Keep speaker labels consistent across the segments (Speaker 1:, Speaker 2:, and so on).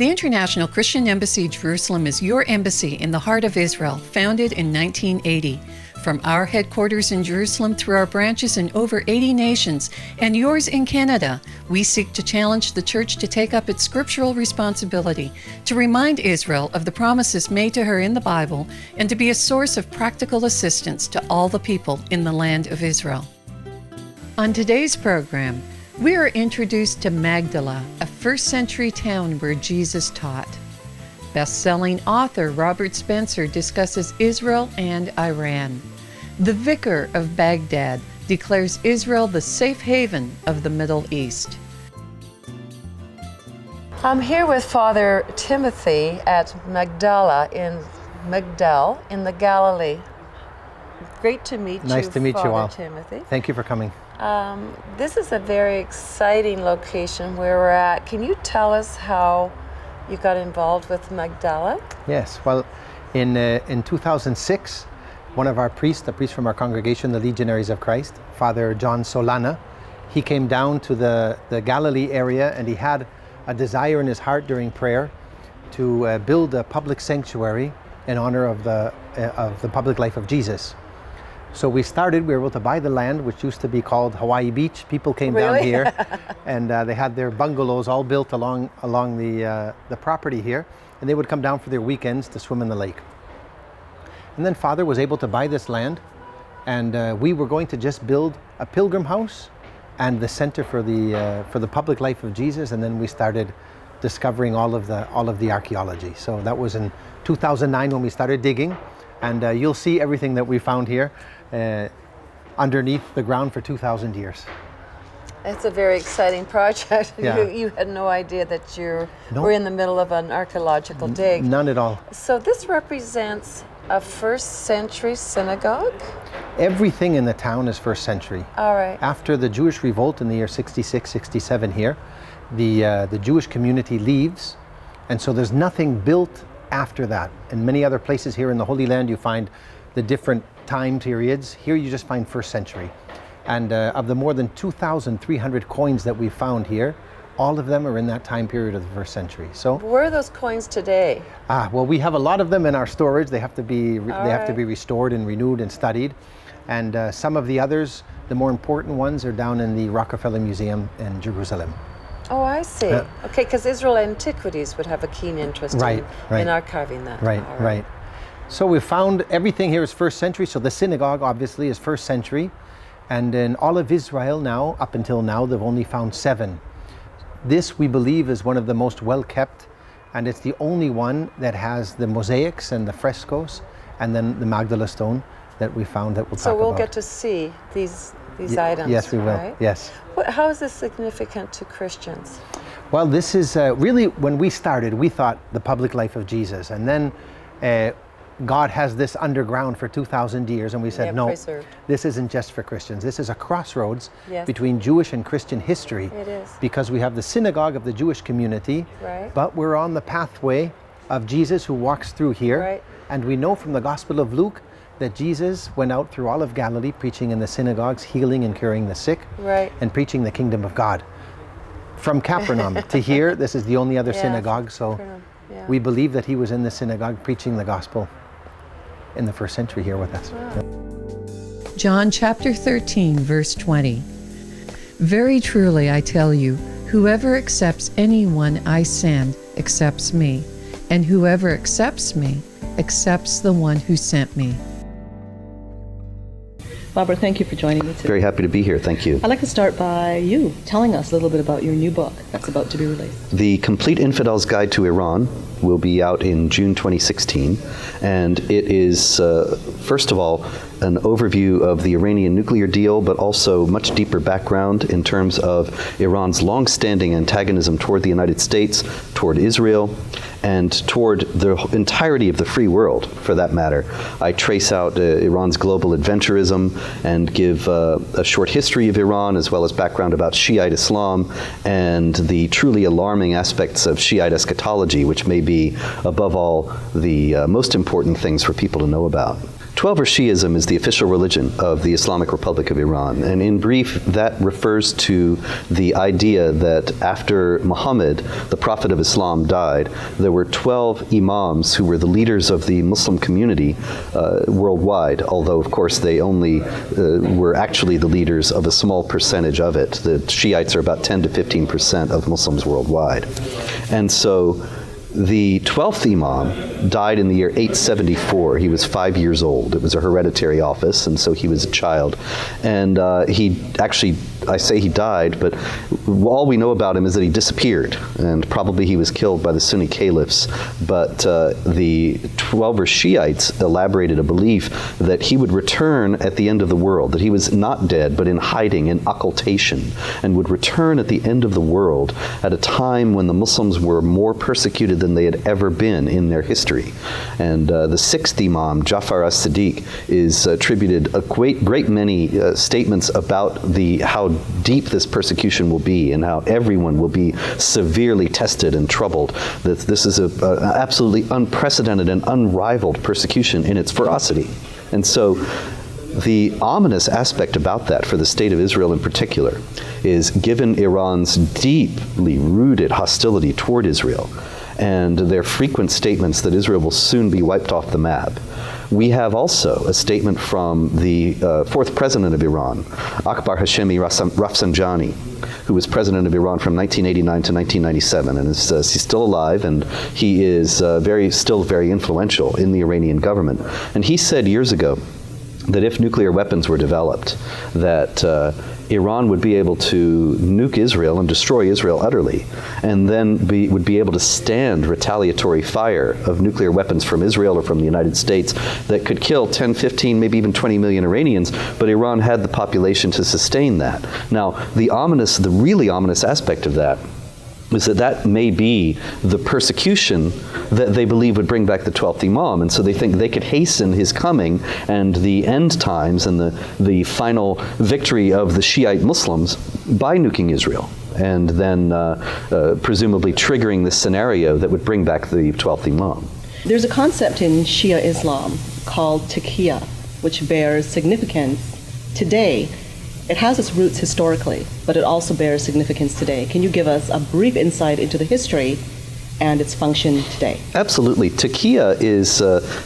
Speaker 1: The International Christian Embassy Jerusalem is your embassy in the heart of Israel, founded in 1980. From our headquarters in Jerusalem through our branches in over 80 nations and yours in Canada, we seek to challenge the Church to take up its scriptural responsibility, to remind Israel of the promises made to her in the Bible, and to be a source of practical assistance to all the people in the land of Israel. On today's program, we are introduced to Magdala, a first-century town where Jesus taught. Best-selling author Robert Spencer discusses Israel and Iran. The Vicar of Baghdad declares Israel the safe haven of the Middle East. I'm here with Father Timothy at Magdala in the Galilee. Great to meet you,
Speaker 2: Nice to meet you all.
Speaker 1: Father Timothy.
Speaker 2: Thank you for coming.
Speaker 1: This is a very exciting location where we're at. Can you tell us how you got involved with Magdala?
Speaker 2: Yes, well, in 2006, one of our priests, a priest from our congregation, the Legionaries of Christ, Father John Solana, he came down to the Galilee area, and he had a desire in his heart during prayer to build a public sanctuary in honor of the public life of Jesus. So we were able to buy the land, which used to be called Hawaii Beach. People came down here, and they had their bungalows all built along the property here, and they would come down for their weekends to swim in the lake. And then Father was able to buy this land, and we were going to just build a pilgrim house and the center for the public life of Jesus, and then we started discovering all of the archaeology. So that was in 2009 when we started digging, and you'll see everything that we found here underneath the ground for 2,000 years.
Speaker 1: It's a very exciting project.
Speaker 2: Yeah.
Speaker 1: You had no idea that we're in the middle of an archaeological dig.
Speaker 2: None at all.
Speaker 1: So this represents a first century synagogue?
Speaker 2: Everything in the town is first century.
Speaker 1: All right.
Speaker 2: After the Jewish revolt in the year 66, 67 here, the Jewish community leaves, and so there's nothing built after that. In many other places here in the Holy Land, you find the different time periods. Here you just find first century. And of the more than 2,300 coins that we found here, all of them are in that time period of the first century. So
Speaker 1: where are those coins today?
Speaker 2: Well, we have a lot of them in our storage. They have to be restored and renewed and studied. And some of the others, the more important ones, are down in the Rockefeller Museum in Jerusalem.
Speaker 1: Oh, I see. Okay, because Israel Antiquities would have a keen interest in archiving that.
Speaker 2: Right. So we found everything here is first century. So the synagogue obviously is first century. And in all of Israel now, up until now, they've only found 7. This, we believe, is one of the most well-kept, and it's the only one that has the mosaics and the frescoes, and then the Magdala stone that we found that we'll talk about.
Speaker 1: So we'll get to see these items,
Speaker 2: yes, we will.
Speaker 1: Right?
Speaker 2: Yes.
Speaker 1: How is this significant to Christians?
Speaker 2: Well, this is really, when we started, we thought the public life of Jesus, and then God has this underground for 2,000 years, and we said, no, this isn't just for Christians. This is a crossroads between Jewish and Christian history.
Speaker 1: It is.
Speaker 2: Because we have the synagogue of the Jewish community, but we're on the pathway of Jesus who walks through here. And we know from the Gospel of Luke that Jesus went out through all of Galilee preaching in the synagogues, healing and curing the sick, and preaching the kingdom of God. From Capernaum to here, this is the only other synagogue, so we believe that he was in the synagogue preaching the gospel in the first century here with us.
Speaker 1: Wow. John chapter 13, verse 20. Very truly I tell you, whoever accepts anyone I send accepts me, and whoever accepts me accepts the one who sent me.
Speaker 3: Robert, thank you for joining me today.
Speaker 4: Very happy to be here, thank you.
Speaker 3: I'd like to start by you telling us a little bit about your new book that's about to be released.
Speaker 4: The Complete Infidel's Guide to Iran will be out in June 2016, and it is, first of all, an overview of the Iranian nuclear deal, but also much deeper background in terms of Iran's long-standing antagonism toward the United States, toward Israel, and toward the entirety of the free world, for that matter. I trace out Iran's global adventurism and give a short history of Iran, as well as background about Shiite Islam and the truly alarming aspects of Shiite eschatology, which may be, above all, the most important things for people to know about. Twelver Shi'ism is the official religion of the Islamic Republic of Iran. And in brief, that refers to the idea that after Muhammad, the prophet of Islam, died, there were 12 imams who were the leaders of the Muslim community worldwide, although, of course, they only were actually the leaders of a small percentage of it. The Shiites are about 10 to 15% of Muslims worldwide. And so the 12th Imam died in the year 874. He was 5 years old. It was a hereditary office, and so he was a child. And he actually, I say he died, but all we know about him is that he disappeared, and probably he was killed by the Sunni caliphs. But the Twelver Shiites elaborated a belief that he would return at the end of the world, that he was not dead, but in hiding, in occultation, and would return at the end of the world at a time when the Muslims were more persecuted than they had ever been in their history. And the 6th Imam, Ja'far as-Sadiq, is attributed a great many statements about how deep this persecution will be and how everyone will be severely tested and troubled. That this is an absolutely unprecedented and unrivaled persecution in its ferocity. And so the ominous aspect about that for the state of Israel in particular is, given Iran's deeply rooted hostility toward Israel and their frequent statements that Israel will soon be wiped off the map, we have also a statement from the 4th president of Iran, Akbar Hashemi Rafsanjani, who was president of Iran from 1989 to 1997, and he's still alive, and he is still very influential in the Iranian government. And he said years ago that if nuclear weapons were developed, that Iran would be able to nuke Israel and destroy Israel utterly, and then would be able to stand retaliatory fire of nuclear weapons from Israel or from the United States that could kill 10, 15, maybe even 20 million Iranians, but Iran had the population to sustain that. Now, the really ominous aspect of that is that may be the persecution that they believe would bring back the 12th Imam. And so they think they could hasten his coming and the end times and the final victory of the Shiite Muslims by nuking Israel, and then presumably triggering this scenario that would bring back the 12th Imam.
Speaker 3: There's a concept in Shia Islam called taqiyya, which bears significance today. It has its roots historically, but it also bears significance today. Can you give us a brief insight into the history and its function today?
Speaker 4: Absolutely. Taqiyya is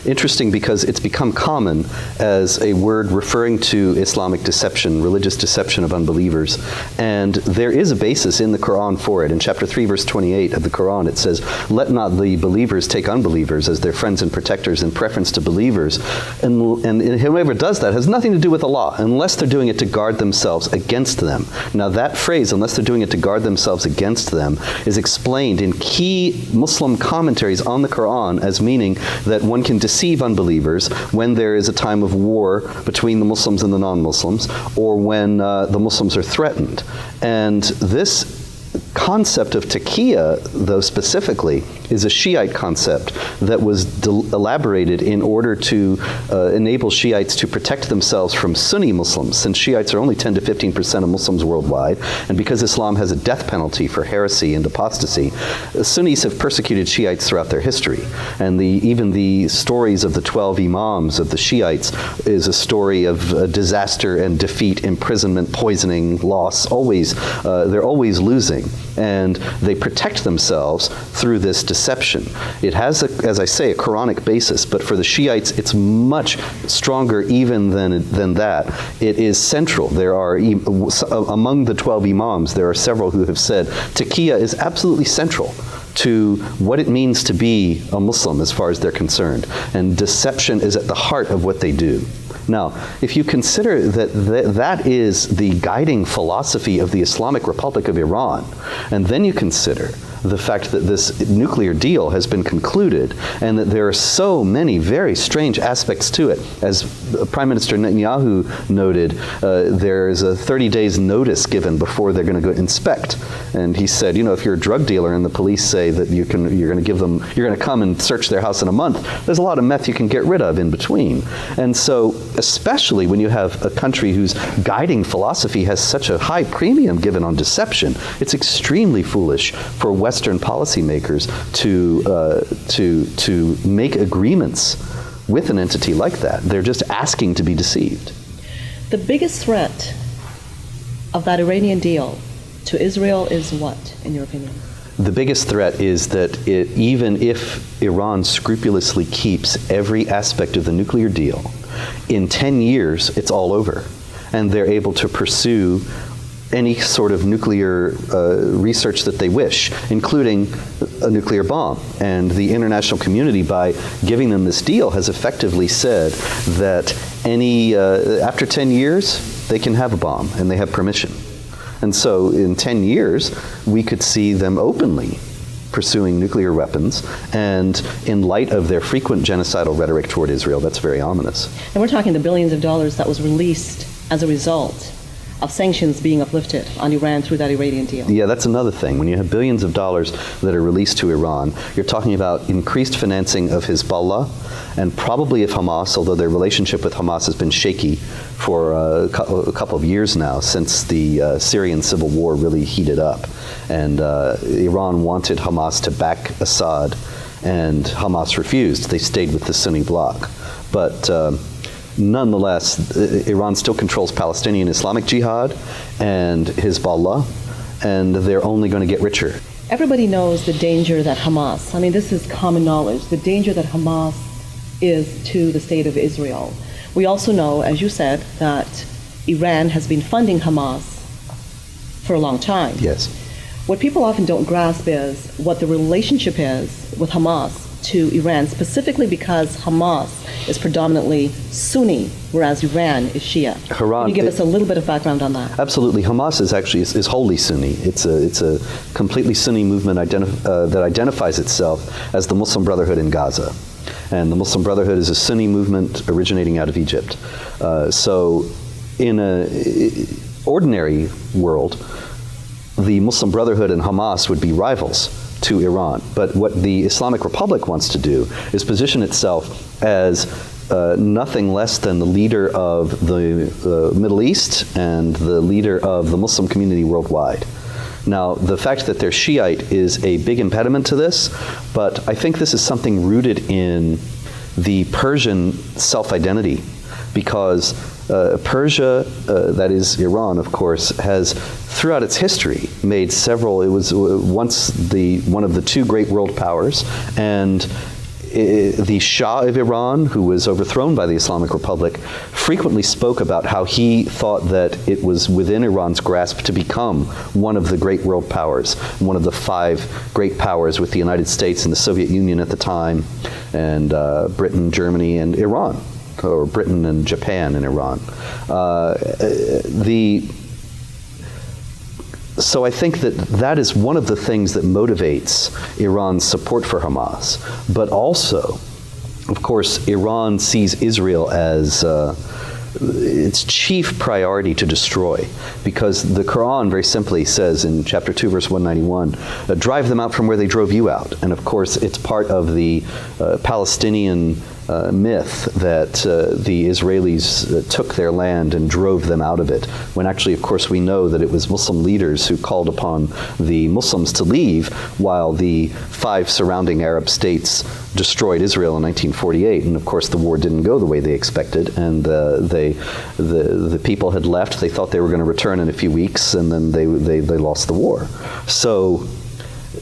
Speaker 4: interesting because it's become common as a word referring to Islamic deception, religious deception of unbelievers. And there is a basis in the Quran for it. In chapter 3, verse 28 of the Quran, it says, "Let not the believers take unbelievers as their friends and protectors in preference to believers." And whoever does that has nothing to do with Allah, unless they're doing it to guard themselves against them. Now that phrase, unless they're doing it to guard themselves against them, is explained in key Muslim commentaries on the Quran as meaning that one can deceive unbelievers when there is a time of war between the Muslims and the non-Muslims, or when the Muslims are threatened. And this concept of taqiyya, though specifically, is a Shiite concept that was elaborated in order to enable Shiites to protect themselves from Sunni Muslims, since Shiites are only 10 to 15% of Muslims worldwide, and because Islam has a death penalty for heresy and apostasy, Sunnis have persecuted Shiites throughout their history. And even the stories of the 12 Imams of the Shiites is a story of disaster and defeat, imprisonment, poisoning, loss. They're always losing. And they protect themselves through this deception. It has, as I say, a Quranic basis, but for the Shiites, it's much stronger even than that. It is central. There are, among the 12 Imams, there are several who have said taqiyya is absolutely central to what it means to be a Muslim as far as they're concerned. And deception is at the heart of what they do. Now, if you consider that is the guiding philosophy of the Islamic Republic of Iran, and then you consider the fact that this nuclear deal has been concluded and that there are so many very strange aspects to it. As Prime Minister Netanyahu noted, there is a 30 days notice given before they're going to go inspect. And he said, if you're a drug dealer and the police say that you're going to come and search their house in a month, there's a lot of meth you can get rid of in between. And so, especially when you have a country whose guiding philosophy has such a high premium given on deception, it's extremely foolish for Western policymakers to make agreements with an entity like that. They're just asking to be deceived.
Speaker 3: The biggest threat of that Iranian deal to Israel is what, in your opinion?
Speaker 4: The biggest threat is that even if Iran scrupulously keeps every aspect of the nuclear deal, in 10 years it's all over, and they're able to pursue any sort of nuclear research that they wish, including a nuclear bomb. And the international community, by giving them this deal, has effectively said that after 10 years, they can have a bomb, and they have permission. And so in 10 years, we could see them openly pursuing nuclear weapons, and in light of their frequent genocidal rhetoric toward Israel, that's very ominous.
Speaker 3: And we're talking the billions of dollars that was released as a result of sanctions being uplifted on Iran through that Iranian deal.
Speaker 4: Yeah, that's another thing. When you have billions of dollars that are released to Iran, you're talking about increased financing of Hezbollah and probably of Hamas, although their relationship with Hamas has been shaky for a couple of years now, since the Syrian civil war really heated up. And Iran wanted Hamas to back Assad, and Hamas refused. They stayed with the Sunni bloc. But nonetheless, Iran still controls Palestinian Islamic Jihad and Hezbollah, and they're only going to get richer.
Speaker 3: Everybody knows the danger that Hamas, I mean, this is common knowledge, the danger that Hamas is to the state of Israel. We also know, as you said, that Iran has been funding Hamas for a long time.
Speaker 4: Yes.
Speaker 3: What people often don't grasp is what the relationship is with Hamas to Iran, specifically because Hamas is predominantly Sunni, whereas Iran is Shia. Can you give us a little bit of background on that?
Speaker 4: Absolutely. Hamas is wholly Sunni. It's a completely Sunni movement that identifies itself as the Muslim Brotherhood in Gaza. And the Muslim Brotherhood is a Sunni movement originating out of Egypt. So in an ordinary world, the Muslim Brotherhood and Hamas would be rivals to Iran. But what the Islamic Republic wants to do is position itself as nothing less than the leader of the Middle East and the leader of the Muslim community worldwide. Now, the fact that they're Shiite is a big impediment to this, but I think this is something rooted in the Persian self-identity, because Persia, that is Iran, of course, has throughout its history made several, it was once one of the two great world powers, and the Shah of Iran, who was overthrown by the Islamic Republic, frequently spoke about how he thought that it was within Iran's grasp to become one of the great world powers, one of the five great powers with the United States and the Soviet Union at the time, and Britain, Germany, and Iran, or Britain and Japan and Iran. So I think that is one of the things that motivates Iran's support for Hamas. But also, of course, Iran sees Israel as its chief priority to destroy, because the Quran very simply says in chapter 2, verse 191, drive them out from where they drove you out. And of course, it's part of the Palestinian myth that the Israelis took their land and drove them out of it, when actually, of course, we know that it was Muslim leaders who called upon the Muslims to leave, while the 5 surrounding Arab states destroyed Israel in 1948. And of course, the war didn't go the way they expected, and the people had left. They thought they were going to return in a few weeks, and then they lost the war. So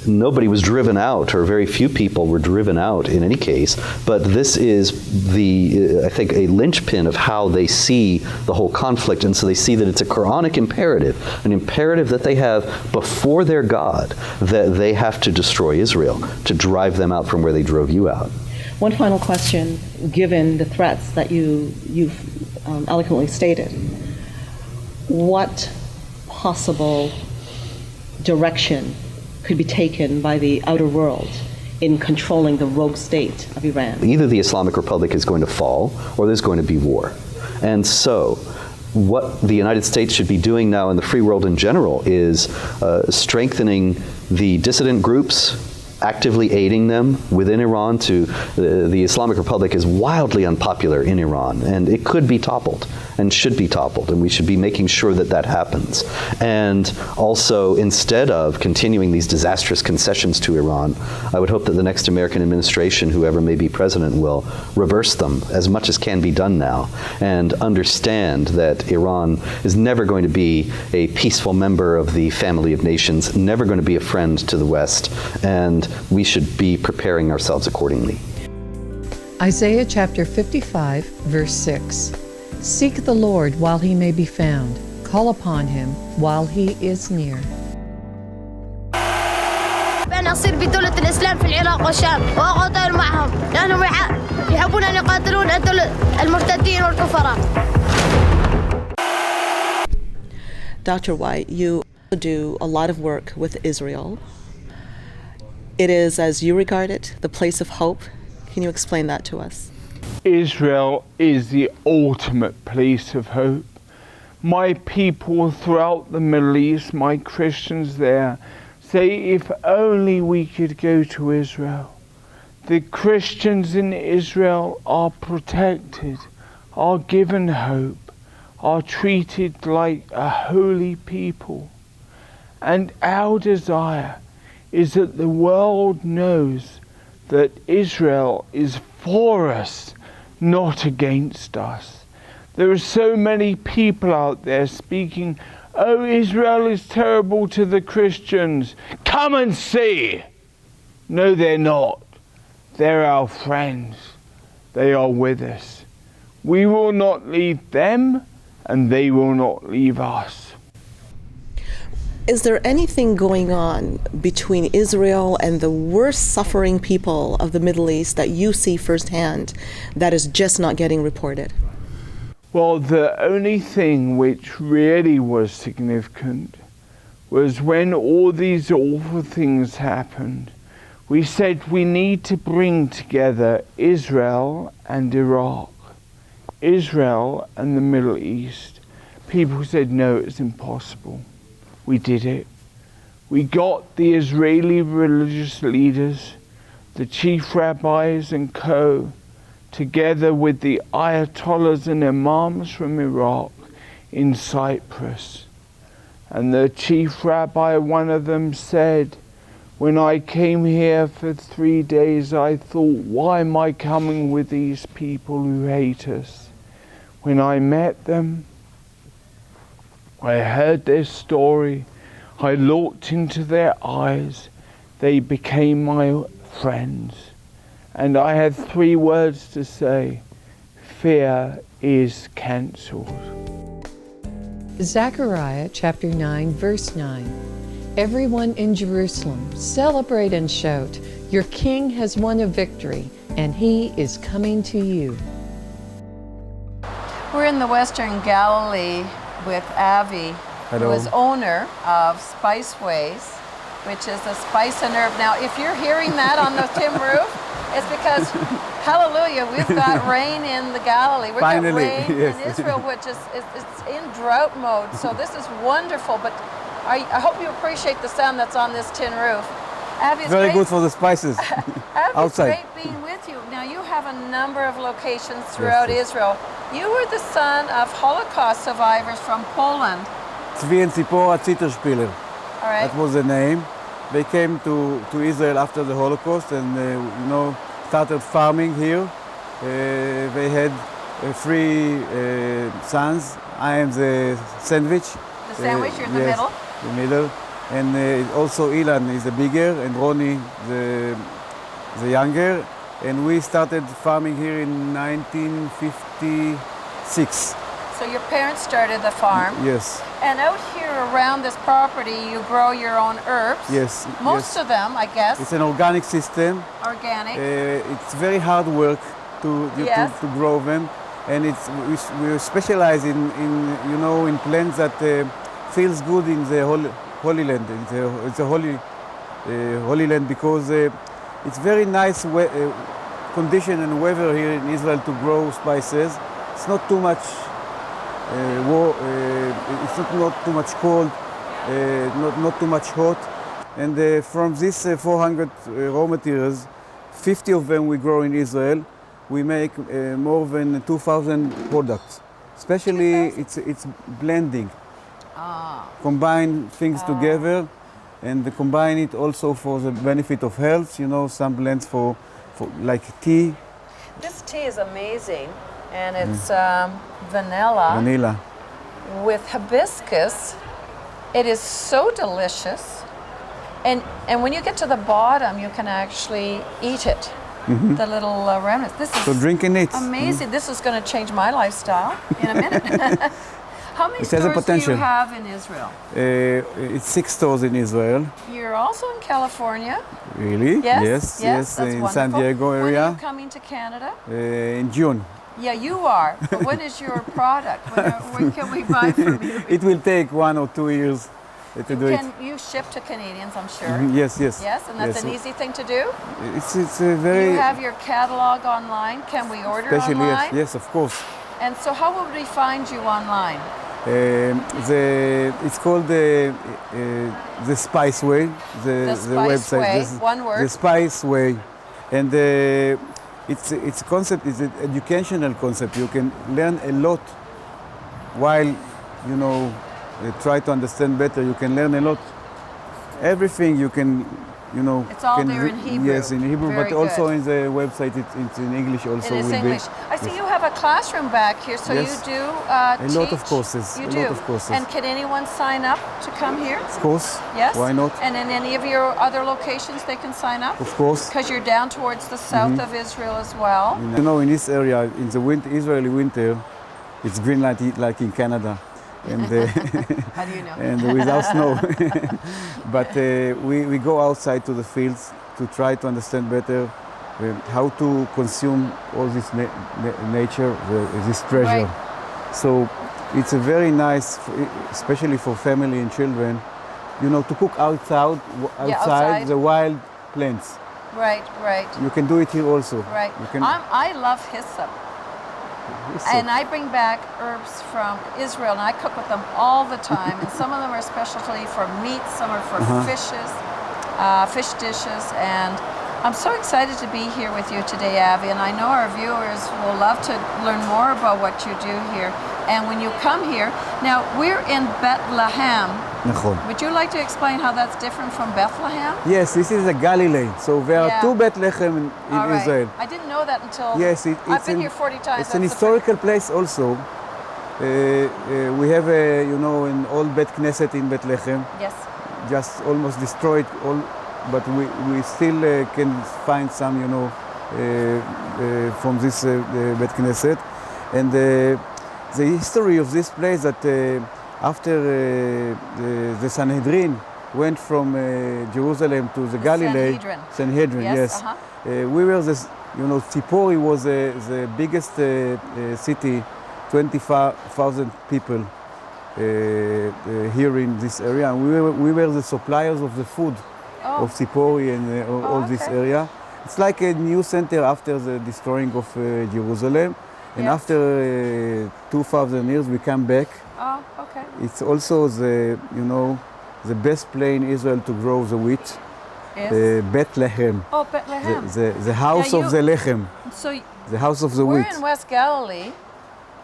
Speaker 4: nobody was driven out, or very few people were driven out in any case, but this is I think, a linchpin of how they see the whole conflict. And so they see that it's a Quranic imperative, an imperative that they have before their God, that they have to destroy Israel, to drive them out from where they drove you out.
Speaker 3: One final question, given the threats that you've eloquently stated, what possible direction could be taken by the outer world in controlling the rogue state of Iran?
Speaker 4: Either the Islamic Republic is going to fall, or there's going to be war. And so what the United States should be doing now, in the free world in general, is strengthening the dissident groups actively aiding them within Iran. The Islamic Republic is wildly unpopular in Iran, and it could be toppled and should be toppled, and we should be making sure that that happens. And also, instead of continuing these disastrous concessions to Iran, I would hope that the next American administration, whoever may be president, will reverse them as much as can be done now, and understand that Iran is never going to be a peaceful member of the family of nations, never going to be a friend to the West, and we should be preparing ourselves accordingly.
Speaker 1: Isaiah chapter 55, verse 6. Seek the Lord while he may be found. Call upon him while he is near.
Speaker 5: بأن أصير بدولة الإسلام في العراق والشام وأقاتل معهم لأنهم يحبون أن يقاتلون المرتدين والكفراء.
Speaker 3: Dr. White, you do a lot of work with Israel. It is, as you regard it, the place of hope. Can you explain that to us?
Speaker 6: Israel is the ultimate place of hope. My people throughout the Middle East, my Christians there, say if only we could go to Israel. The Christians in Israel are protected, are given hope, are treated like a holy people. And our desire is that the world knows that Israel is for us, not against us. There are so many people out there speaking, oh, Israel is terrible to the Christians. Come and see. No, they're not. They're our friends. They are with us. We will not leave them, and they will not leave us.
Speaker 3: Is there anything going on between Israel and the worst suffering people of the Middle East that you see firsthand that is just not getting reported?
Speaker 6: Well, the only thing which really was significant was when all these awful things happened, we said we need to bring together Israel and Iraq, Israel and the Middle East. People said, no, it's impossible. We did it. We got the Israeli religious leaders, the chief rabbis and co, together with the ayatollahs and imams from Iraq in Cyprus. And the chief rabbi, one of them said, when I came here for 3 days, I thought, why am I coming with these people who hate us? When I met them, I heard their story, I looked into their eyes, they became my friends. And I had 3 words to say, fear is cancelled.
Speaker 1: Zechariah chapter 9, verse 9. Everyone in Jerusalem, celebrate and shout, your king has won a victory, and he is coming to you.
Speaker 7: We're in the Western Galilee with Avi, who is owner of Spiceways, which is a spice and herb. Now, if you're hearing that on the tin roof, it's because, hallelujah, we've got rain in the Galilee. We've got rain in Israel, which is it's in drought mode. So this is wonderful. But I hope you appreciate the sound that's on this tin roof. Avi,
Speaker 8: very good for the spices outside.
Speaker 7: It's great being with you. Now, you have a number of locations throughout Israel. You were the son of Holocaust survivors from Poland.
Speaker 8: Zvi and Tzipora Zitterspieler.
Speaker 7: All right.
Speaker 8: That was the name. They came to Israel after the Holocaust and started farming here. They had 3 sons. I am the sandwich.
Speaker 7: The sandwich, you're in the middle?
Speaker 8: The middle. And also Ilan is the bigger and Ronnie the younger. And we started farming here in 1956.
Speaker 7: So your parents started the farm.
Speaker 8: Yes.
Speaker 7: And out here around this property, you grow your own herbs.
Speaker 8: Yes.
Speaker 7: Most of them, I guess.
Speaker 8: It's an organic system.
Speaker 7: Organic.
Speaker 8: It's very hard work to grow them, and we specialize in plants that feels good in the Holy Land. It's a holy land because it's very nice condition and weather here in Israel to grow spices. It's not too much it's not too much cold, not too much hot. And from these 400 raw materials, 50 of them we grow in Israel. We make more than 2,000 products. Especially it's blending. Combine things together and combine it also for the benefit of health. You know, some blends for like tea.
Speaker 7: This tea is amazing, and it's vanilla with hibiscus. It is so delicious. And when you get to the bottom, you can actually eat it. The little remnants. This is
Speaker 8: so drinking it.
Speaker 7: Amazing. This is going to change my lifestyle in a minute. How many stores do you have in Israel?
Speaker 8: It's 6 stores in Israel.
Speaker 7: You're also in California.
Speaker 8: Really?
Speaker 7: Yes.
Speaker 8: Yes.
Speaker 7: That's
Speaker 8: In
Speaker 7: wonderful.
Speaker 8: San Diego area.
Speaker 7: When are you coming to Canada?
Speaker 8: In June.
Speaker 7: Yeah, you are. But when is your product? When can we buy from you?
Speaker 8: It will take 1 or 2 years to do it.
Speaker 7: You ship to Canadians, I'm sure.
Speaker 8: Yes.
Speaker 7: Yes, and that's an easy thing to do?
Speaker 8: It's a very...
Speaker 7: You have your catalog online. Can we order
Speaker 8: Especially,
Speaker 7: online?
Speaker 8: yes, of course.
Speaker 7: And so how would we find you online?
Speaker 8: It's called the Spice Way, the
Speaker 7: Spice
Speaker 8: website.
Speaker 7: Way, one word.
Speaker 8: The Spice Way, and it's a concept. It's an educational concept. You can learn a lot while try to understand better. You can learn a lot. Everything you can.
Speaker 7: It's all there in Hebrew.
Speaker 8: Yes, in Hebrew,
Speaker 7: Very
Speaker 8: but also
Speaker 7: good.
Speaker 8: in the website it's in English also.
Speaker 7: It is English. I see you have a classroom back here, so
Speaker 8: Yes.
Speaker 7: you do
Speaker 8: A
Speaker 7: teach.
Speaker 8: lot of courses.
Speaker 7: You
Speaker 8: a
Speaker 7: do.
Speaker 8: lot of courses.
Speaker 7: And can anyone sign up to come here?
Speaker 8: Of course.
Speaker 7: Yes.
Speaker 8: Why not?
Speaker 7: And in any of your other locations, they can sign up.
Speaker 8: Of course.
Speaker 7: Because you're down towards the south of Israel as well.
Speaker 8: In this area, in the Israeli winter, it's green like in Canada. And,
Speaker 7: How do you know?
Speaker 8: and without snow. But we go outside to the fields to try to understand better how to consume all this nature, this treasure.
Speaker 7: Right.
Speaker 8: So it's a very nice, especially for family and children, to cook outside the wild plants.
Speaker 7: Right.
Speaker 8: You can do it here also.
Speaker 7: Right. I love hyssop. And I bring back herbs from Israel, and I cook with them all the time. And some of them are specialty for meat, some are for fishes, fish dishes. And I'm so excited to be here with you today, Avi. And I know our viewers will love to learn more about what you do here. And when you come here, now we're in Bethlehem. Would you like to explain how that's different from Bethlehem?
Speaker 8: Yes, this is a Galilee. So there are 2 Bethlehem in Israel.
Speaker 7: I didn't know that until
Speaker 8: I've
Speaker 7: been here 40 times.
Speaker 8: It's an historical place also. We have an old Bet Knesset in Bethlehem.
Speaker 7: Yes.
Speaker 8: Just almost destroyed, but we still can find some, from this Bet Knesset. And the history of this place that after the Sanhedrin went from Jerusalem to the Galilee, Sanhedrin, yes. We were Tzipori was the biggest city, 25,000 people here in this area, and we were the suppliers of the food of Tzipori and all this area. It's like a new center after the destroying of Jerusalem. And after 2,000 years, we come back.
Speaker 7: Oh, okay.
Speaker 8: It's also the best place in Israel to grow the wheat.
Speaker 7: Yes.
Speaker 8: Bethlehem.
Speaker 7: Oh, Bethlehem.
Speaker 8: The house of the lechem.
Speaker 7: So
Speaker 8: the house of the wheat.
Speaker 7: We're in West Galilee.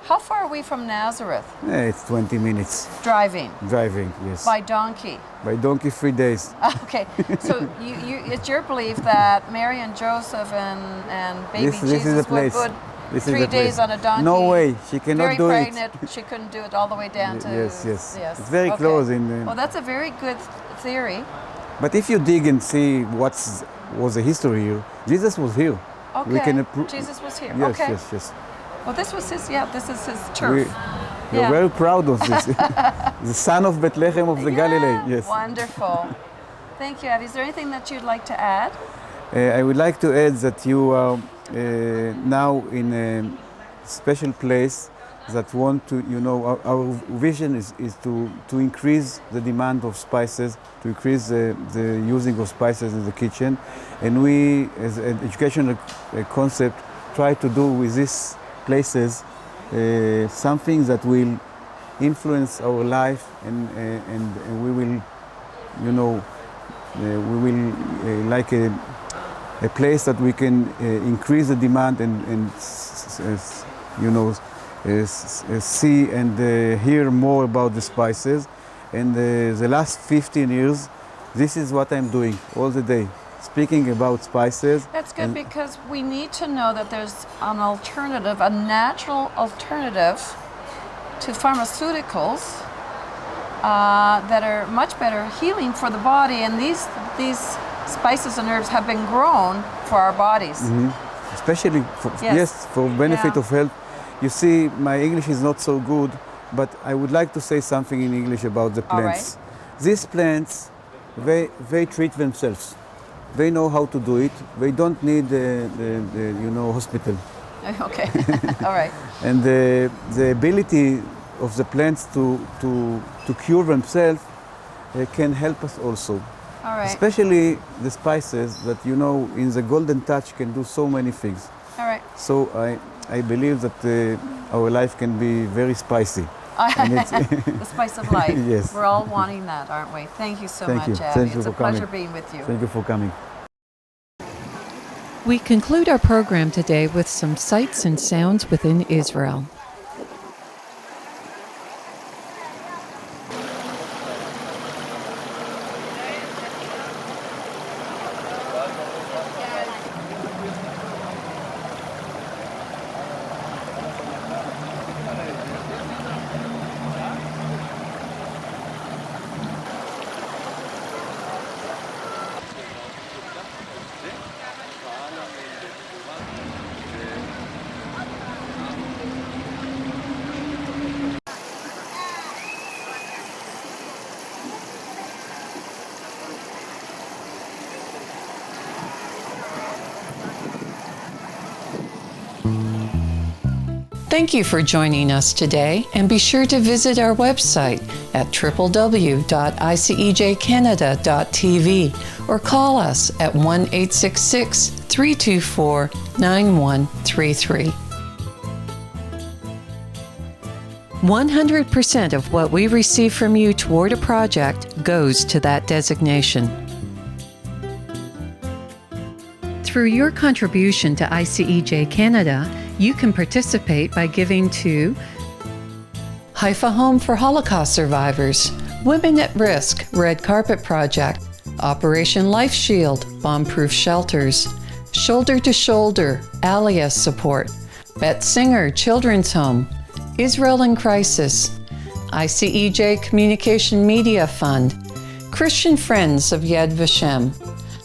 Speaker 7: How far are we from Nazareth?
Speaker 8: It's 20 minutes.
Speaker 7: Driving.
Speaker 8: Driving, yes.
Speaker 7: By donkey.
Speaker 8: By donkey, 3 days.
Speaker 7: Okay. So it's your belief that Mary and Joseph and baby Jesus would put 3 days on a donkey?
Speaker 8: No way. She cannot do
Speaker 7: very
Speaker 8: it.
Speaker 7: pregnant. She couldn't do it all the way down to...
Speaker 8: Yes. It's very close.
Speaker 7: Well, that's a very good theory.
Speaker 8: But if you dig and see what was the history here, Jesus was here.
Speaker 7: Okay. Jesus was here.
Speaker 8: Yes,
Speaker 7: okay.
Speaker 8: yes.
Speaker 7: Well, this is his turf.
Speaker 8: We're very proud of this. The son of Bethlehem of the Galilee. Yes.
Speaker 7: Wonderful. Thank you, Avi. Is there anything that you'd like to add?
Speaker 8: I would like to add that you are now in a special place that want to, our vision is to increase the demand of spices, to increase the using of spices in the kitchen. And we, as an educational concept, try to do with these places something that will influence our life and we will, we will like a place that we can increase the demand and you know, see and hear more about the spices. And the last 15 years, this is what I'm doing all the day, speaking about spices.
Speaker 7: That's good, because we need to know that there's an alternative, a natural alternative to pharmaceuticals that are much better healing for the body, and these spices and herbs have been grown for our bodies.
Speaker 8: Mm-hmm. Especially for benefit of health. You see, my English is not so good, but I would like to say something in English about the plants.
Speaker 7: All right.
Speaker 8: These plants, they treat themselves. They know how to do it. They don't need the hospital.
Speaker 7: Okay. All right.
Speaker 8: And the ability of the plants to cure themselves can help us also.
Speaker 7: All right.
Speaker 8: Especially the spices that, you know, in the golden touch can do so many things.
Speaker 7: All right.
Speaker 8: So I believe that our life can be very spicy.
Speaker 7: The spice of life.
Speaker 8: Yes.
Speaker 7: We're all wanting that, aren't we? Thank you so much, Abby.
Speaker 8: Thank you
Speaker 7: it's
Speaker 8: for
Speaker 7: a pleasure
Speaker 8: coming.
Speaker 7: being with you.
Speaker 8: Thank you for coming.
Speaker 1: We conclude our program today with some sights and sounds within Israel. Thank you for joining us today, and be sure to visit our website at www.icejcanada.tv or call us at 1-866-324-9133. 100% of what we receive from you toward a project goes to that designation. Through your contribution to ICEJ Canada, you can participate by giving to Haifa Home for Holocaust Survivors, Women at Risk, Red Carpet Project, Operation Life Shield, Bomb-Proof Shelters, Shoulder to Shoulder, Alias Support, Bet Singer Children's Home, Israel in Crisis, ICEJ Communication Media Fund, Christian Friends of Yad Vashem,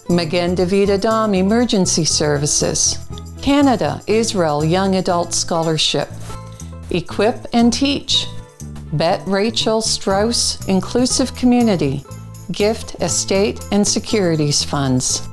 Speaker 1: Magen David Adom Emergency Services, Canada Israel Young Adult Scholarship, Equip and Teach, Bet Rachel Strauss Inclusive Community, Gift, Estate and Securities Funds.